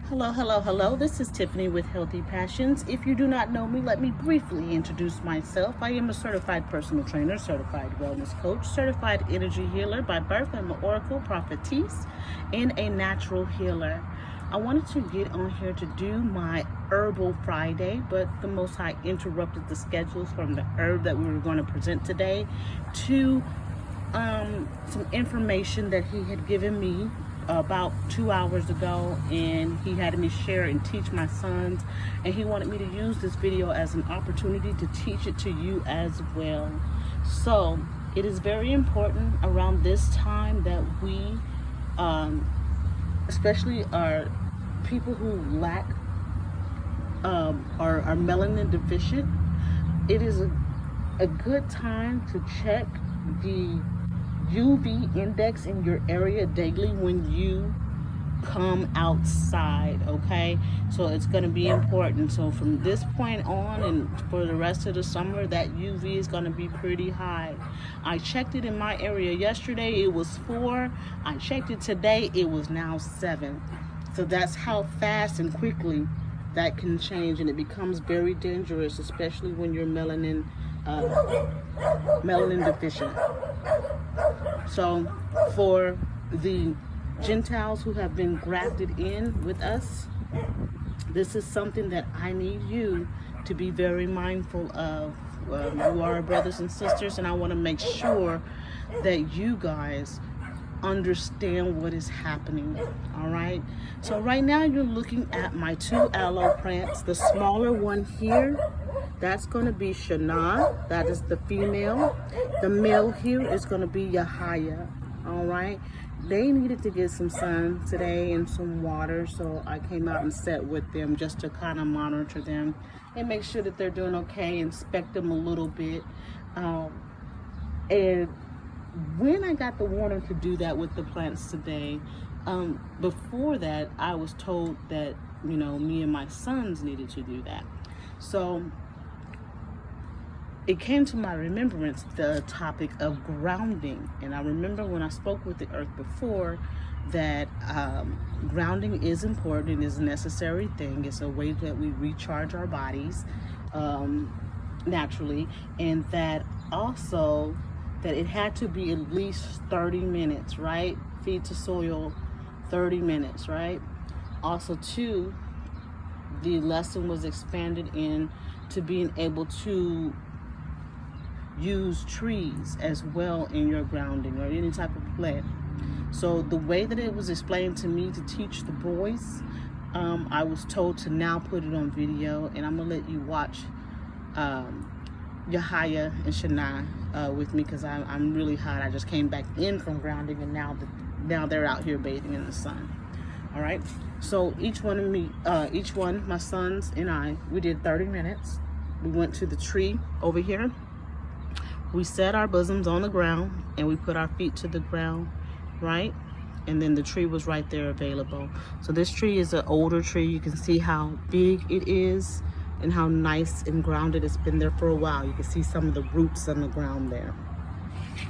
Hello, hello, hello. This is Tiffany with Healthy Passions. If you do not know me, let me briefly introduce myself. I am a certified personal trainer, certified wellness coach, certified energy healer. By birth, I'm an oracle prophetess and a natural healer. I wanted to get on here to do my Herbal Friday, but the Most High interrupted the schedules from the herb that we were going to present today to some information that he had given me about 2 hours ago, and he had me share and teach my sons, and he wanted me to use this video as an opportunity to teach it to you as well. So it is very important around this time that we especially our people who lack are melanin deficient, it is a good time to check the UV index in your area daily when you come outside. Okay, so it's going to be important. So from this point on and for the rest of the summer, that UV is going to be pretty high. I checked it in my area yesterday, it was 4. I checked it today, it was now 7. So that's how fast and quickly that can change, and it becomes very dangerous, especially when you're melanin deficient. So for the Gentiles who have been grafted in with us, this is something that I need you to be very mindful of. You are our brothers and sisters, and I want to make sure that you guys understand what is happening. All right, so right now you're looking at my 2 aloe plants. The smaller one here, that's going to be Shana, that is the female. The male here is going to be Yahaya. All right, they needed to get some sun today and some water, so I came out and sat with them just to kind of monitor them and make sure that they're doing okay, inspect them a little bit. And when I got the warning to do that with the plants today, before that I was told that, you know, me and my sons needed to do that. So it came to my remembrance the topic of grounding, and I remember when I spoke with the earth before that grounding is important, it is a necessary thing. It's a way that we recharge our bodies naturally, and that also that it had to be at least 30 minutes, right? Feed to soil, 30 minutes, right? Also too, the lesson was expanded in to being able to use trees as well in your grounding or any type of plant. So the way that it was explained to me to teach the boys, I was told to now put it on video, and I'm gonna let you watch Yahaya and Shana with me, because I'm really hot. I just came back in from grounding, and now they're out here bathing in the sun. All right, so each one, my sons and I, we did 30 minutes. We went to the tree over here. We set our bosoms on the ground and we put our feet to the ground, right? And then the tree was right there available. So this tree is an older tree. You can see how big it is and how nice and grounded it's been there for a while. You can see some of the roots on the ground there.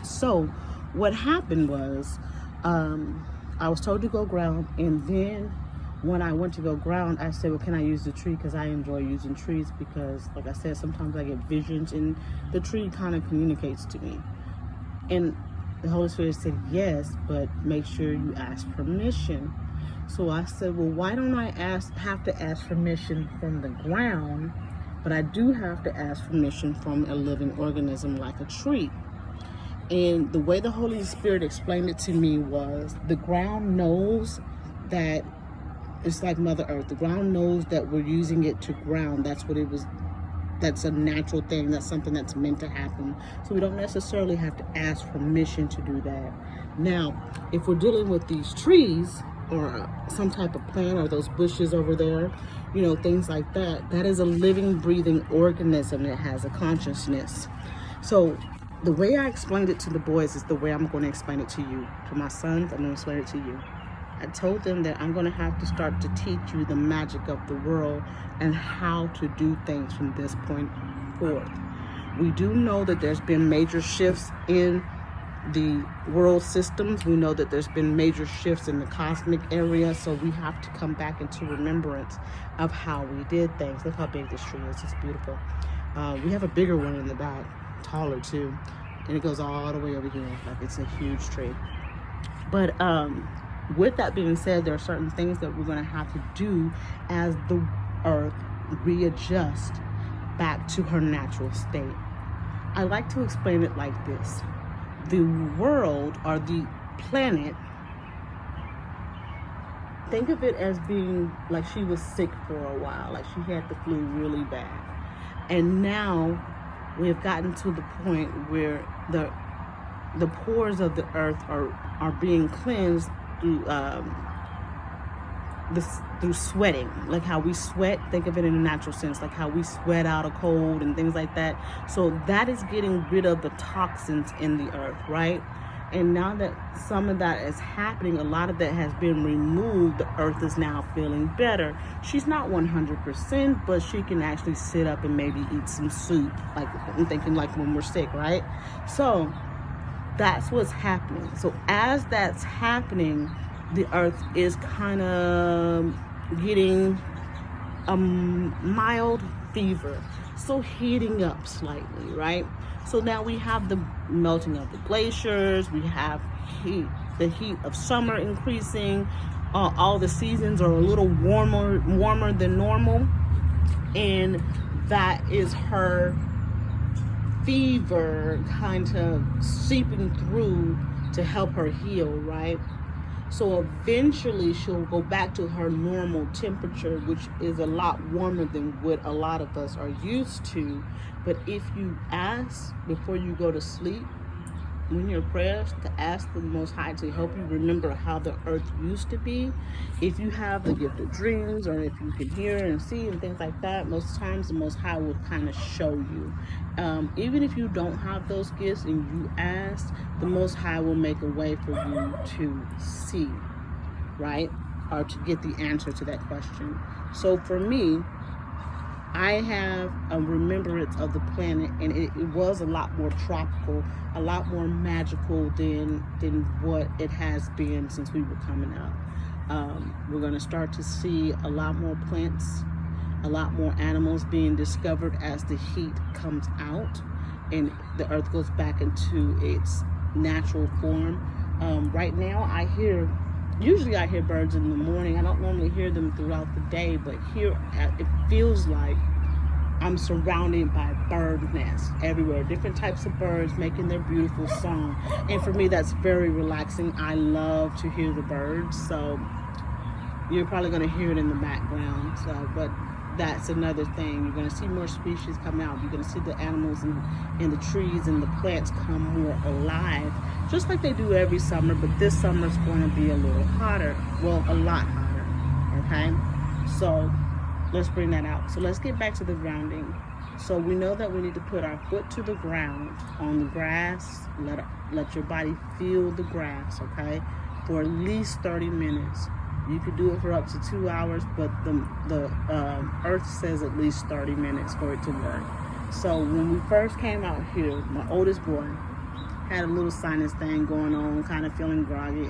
So what happened was, I was told to go ground, and then when I went to go ground, I said, well, can I use the tree? Because I enjoy using trees, because like I said, sometimes I get visions and the tree kind of communicates to me. And the Holy Spirit said, yes, but make sure you ask permission. So I said, well, why don't I have to ask permission from the ground, but I do have to ask permission from a living organism like a tree? And the way the Holy Spirit explained it to me was, the ground knows that it's like Mother Earth. The ground knows that we're using it to ground. That's what it was. That's a natural thing. That's something that's meant to happen. So we don't necessarily have to ask permission to do that. Now, if we're dealing with these trees or some type of plant or those bushes over there, you know, things like that, that is a living, breathing organism that has a consciousness. So the way I explained it to the boys is the way I'm going to explain it to you. To my sons, I'm going to explain it to you. I told them that I'm going to have to start to teach you the magic of the world and how to do things from this point forth. We do know that there's been major shifts in the world systems. We know that there's been major shifts in the cosmic area, so we have to come back into remembrance of how we did things. Look how big this tree is. It's beautiful. We have a bigger one in the back, taller too, and it goes all the way over here. Like, it's a huge tree. But with that being said, there are certain things that we're going to have to do as the earth readjusts back to her natural state. I like to explain it like this. The world, or the planet, think of it as being like she was sick for a while, like she had the flu really bad. And now we've gotten to the point where the pores of the earth are being cleansed through through sweating, like how we sweat. Think of it in a natural sense, like how we sweat out a cold and things like that. So that is getting rid of the toxins in the earth, right? And now that some of that is happening, a lot of that has been removed, the earth is now feeling better. She's not 100%, but she can actually sit up and maybe eat some soup, like I'm thinking like when we're sick, right? So that's what's happening. So as that's happening, the earth is kind of getting a mild fever, so heating up slightly, right? So now we have the melting of the glaciers, we have the heat of summer increasing, all the seasons are a little warmer than normal, and that is her fever kind of seeping through to help her heal, right? So eventually she'll go back to her normal temperature, which is a lot warmer than what a lot of us are used to. But if you ask before you go to sleep, when your prayers, to ask the Most High to help you remember how the earth used to be, if you have the gift of dreams, or if you can hear and see and things like that, most times the Most High will kind of show you. Even if you don't have those gifts and you ask, the Most High will make a way for you to see, right? Or to get the answer to that question. So for me, I have a remembrance of the planet, and it was a lot more tropical, a lot more magical than what it has been since we were coming up. We're going to start to see a lot more plants, a lot more animals being discovered as the heat comes out and the earth goes back into its natural form. Right now usually I hear birds in the morning. I don't normally hear them throughout the day, but here it feels like I'm surrounded by bird nests everywhere, different types of birds making their beautiful song. And for me, that's very relaxing. I love to hear the birds, so you're probably going to hear it in the background. But that's another thing. You're going to see more species come out. You're going to see the animals and the trees and the plants come more alive, just like they do every summer. But this summer is going to be a little hotter. Well, a lot hotter. Okay? So let's bring that out. So let's get back to the grounding. So we know that we need to put our foot to the ground on the grass. Let your body feel the grass, okay? For at least 30 minutes. You could do it for up to 2 hours, but the earth says at least 30 minutes for it to work. So when we first came out here, my oldest boy had a little sinus thing going on, kind of feeling groggy,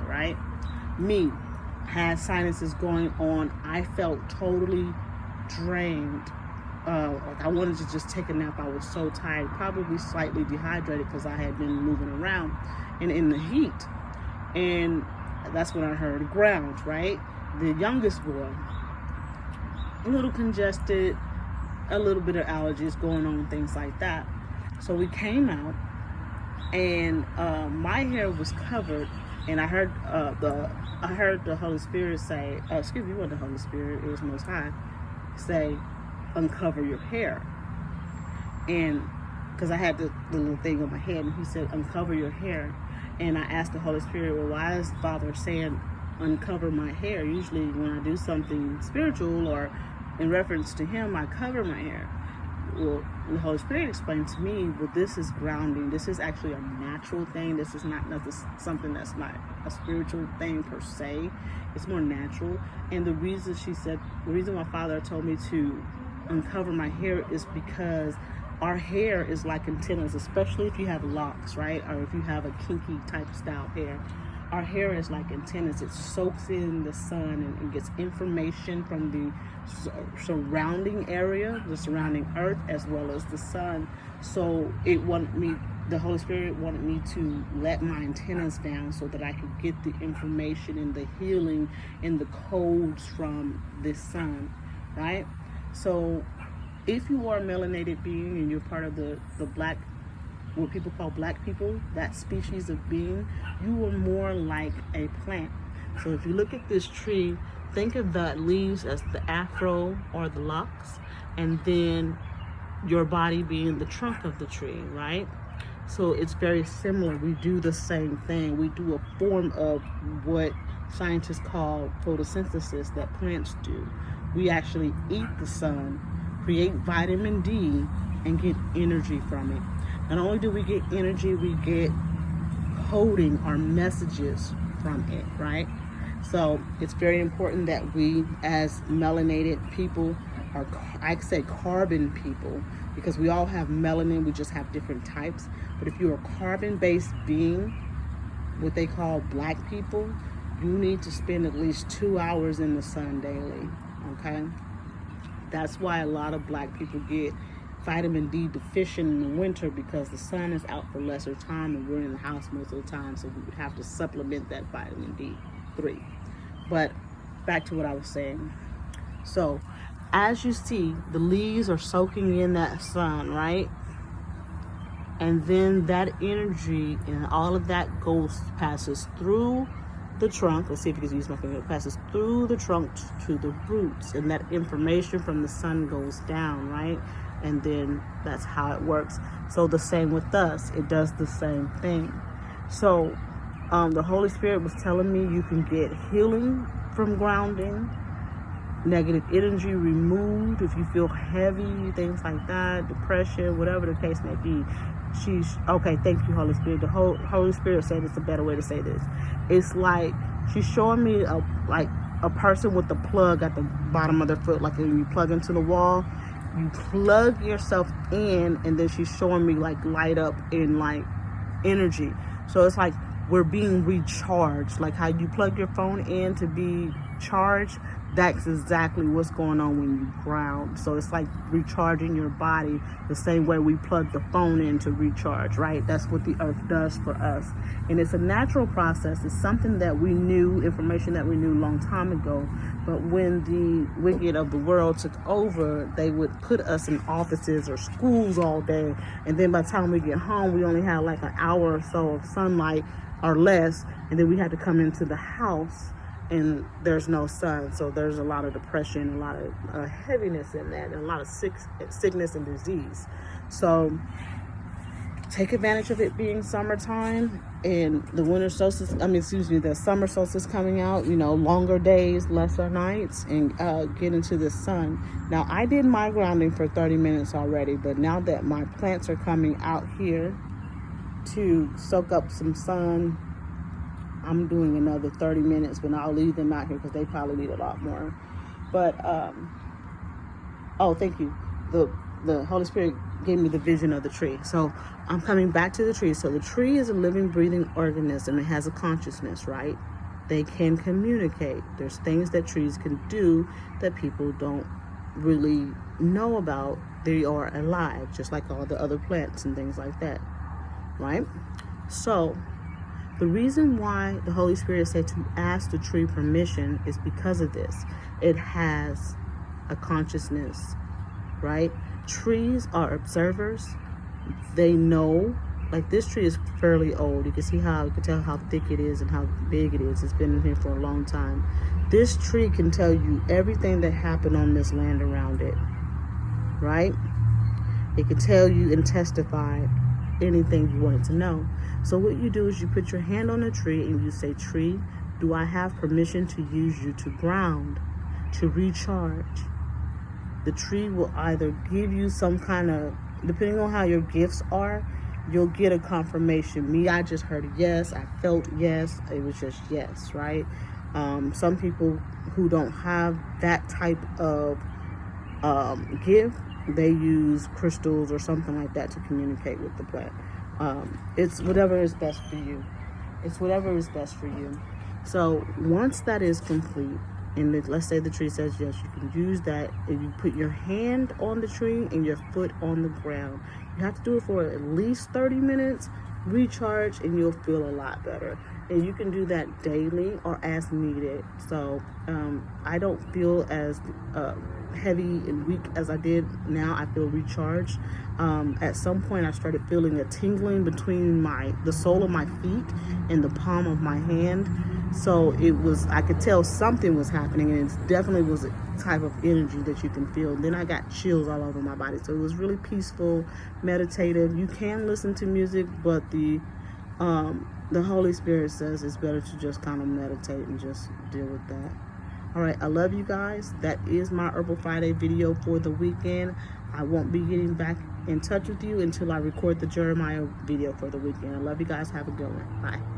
right? Me had sinuses going on. I felt totally drained. Like I wanted to just take a nap. I was so tired, probably slightly dehydrated because I had been moving around and in the heat. And that's when I heard ground, right? The youngest boy, a little congested, a little bit of allergies going on, things like that. So we came out, and my hair was covered, and I heard the Holy Spirit say, excuse me, it wasn't the Holy Spirit, it was Most High, say, uncover your hair. And because I had the little thing on my head, and he said, uncover your hair. And I asked the Holy Spirit, well, why is Father saying uncover my hair? Usually when I do something spiritual or in reference to him, I cover my hair. Well, the Holy Spirit explained to me, well, this is grounding. This is actually a natural thing. This is not something that's not a spiritual thing per se. It's more natural. And the reason my Father told me to uncover my hair is because our hair is like antennas, especially if you have locks, right? Or if you have a kinky type style hair. Our hair is like antennas. It soaks in the sun and gets information from the surrounding area, the surrounding earth, as well as the sun. So the Holy Spirit wanted me to let my antennas down so that I could get the information and the healing and the codes from the sun, right? So if you are a melanated being and you're part of the black, what people call black people, that species of being, you are more like a plant. So if you look at this tree, think of the leaves as the afro or the locks, and then your body being the trunk of the tree, right? So it's very similar. We do the same thing. We do a form of what scientists call photosynthesis that plants do. We actually eat the sun, create vitamin D, and get energy from it. Not only do we get energy, we get coding or messages from it, right? So it's very important that we, as melanated people, or I say carbon people, because we all have melanin, we just have different types. But if you're a carbon-based being, what they call black people, you need to spend at least 2 hours in the sun daily, okay? That's why a lot of black people get vitamin D deficient in the winter, because the sun is out for lesser time and we're in the house most of the time, so we would have to supplement that vitamin D3. But back to what I was saying. So as you see, the leaves are soaking in that sun, right? And then that energy and all of that passes through the trunk. Let's see if you can use my finger. It passes through the trunk to the roots, and that information from the sun goes down, right? And then that's how it works. So the same with us, it does the same thing. So the Holy Spirit was telling me you can get healing from grounding, negative energy removed if you feel heavy, things like that, depression, whatever the case may be. Okay, thank you, Holy Spirit. The Holy Spirit said it's a better way to say this. It's like she's showing me a person with a plug at the bottom of their foot, like when you plug into the wall, you plug yourself in, and then she's showing me like light up in like energy. So it's like we're being recharged, like how you plug your phone in to be charged. That's exactly what's going on when you ground. So it's like recharging your body the same way we plug the phone in to recharge, right? That's what the earth does for us. And it's a natural process. It's something that we knew, information that we knew a long time ago. But when the wicked of the world took over, they would put us in offices or schools all day. And then by the time we get home, we only had like an hour or so of sunlight or less. And then we had to come into the house and there's no sun. So there's a lot of depression, a lot of heaviness in that, and a lot of sickness and disease. So take advantage of it being summertime and the summer solstice coming out, longer days, lesser nights, and get into the sun. Now, I did my grounding for 30 minutes already, but now that my plants are coming out here to soak up some sun, I'm doing another 30 minutes, but I'll leave them out here because they probably need a lot more. But, thank you. The Holy Spirit gave me the vision of the tree. So I'm coming back to the tree. So the tree is a living, breathing organism. It has a consciousness, right? They can communicate. There's things that trees can do that people don't really know about. They are alive, just like all the other plants and things like that, right? So the reason why the Holy Spirit said to ask the tree permission is because of this. It has a consciousness, right? Trees are observers. They know, like this tree is fairly old. You can tell how thick it is and how big it is. It's been in here for a long time. This tree can tell you everything that happened on this land around it, right? It can tell you and testify anything you wanted to know. So what you do is you put your hand on a tree and you say, "Tree, do I have permission to use you to ground, to recharge?" The tree will either give you some kind of, depending on how your gifts are, you'll get a confirmation. Me, I just heard yes, I felt yes, it was just yes, right? Some people who don't have that type of gift, they use crystals or something like that to communicate with the plant. It's whatever is best for you. It's whatever is best for you. So once that is complete, and let's say the tree says yes, you can use that, and you put your hand on the tree and your foot on the ground. You have to do it for at least 30 minutes, recharge, and you'll feel a lot better. And you can do that daily or as needed. So I don't feel as heavy and weak as I did. Now I feel recharged. At some point I started feeling a tingling between the sole of my feet and the palm of my hand. So I could tell something was happening, and it definitely was a type of energy that you can feel. Then I got chills all over my body. So it was really peaceful, meditative. You can listen to music, but the Holy Spirit says it's better to just kind of meditate and just deal with that. All right, I love you guys. That is my Herbal Friday video for the weekend. I won't be getting back in touch with you until I record the Jeremiah video for the weekend. I love you guys. Have a good one. Bye.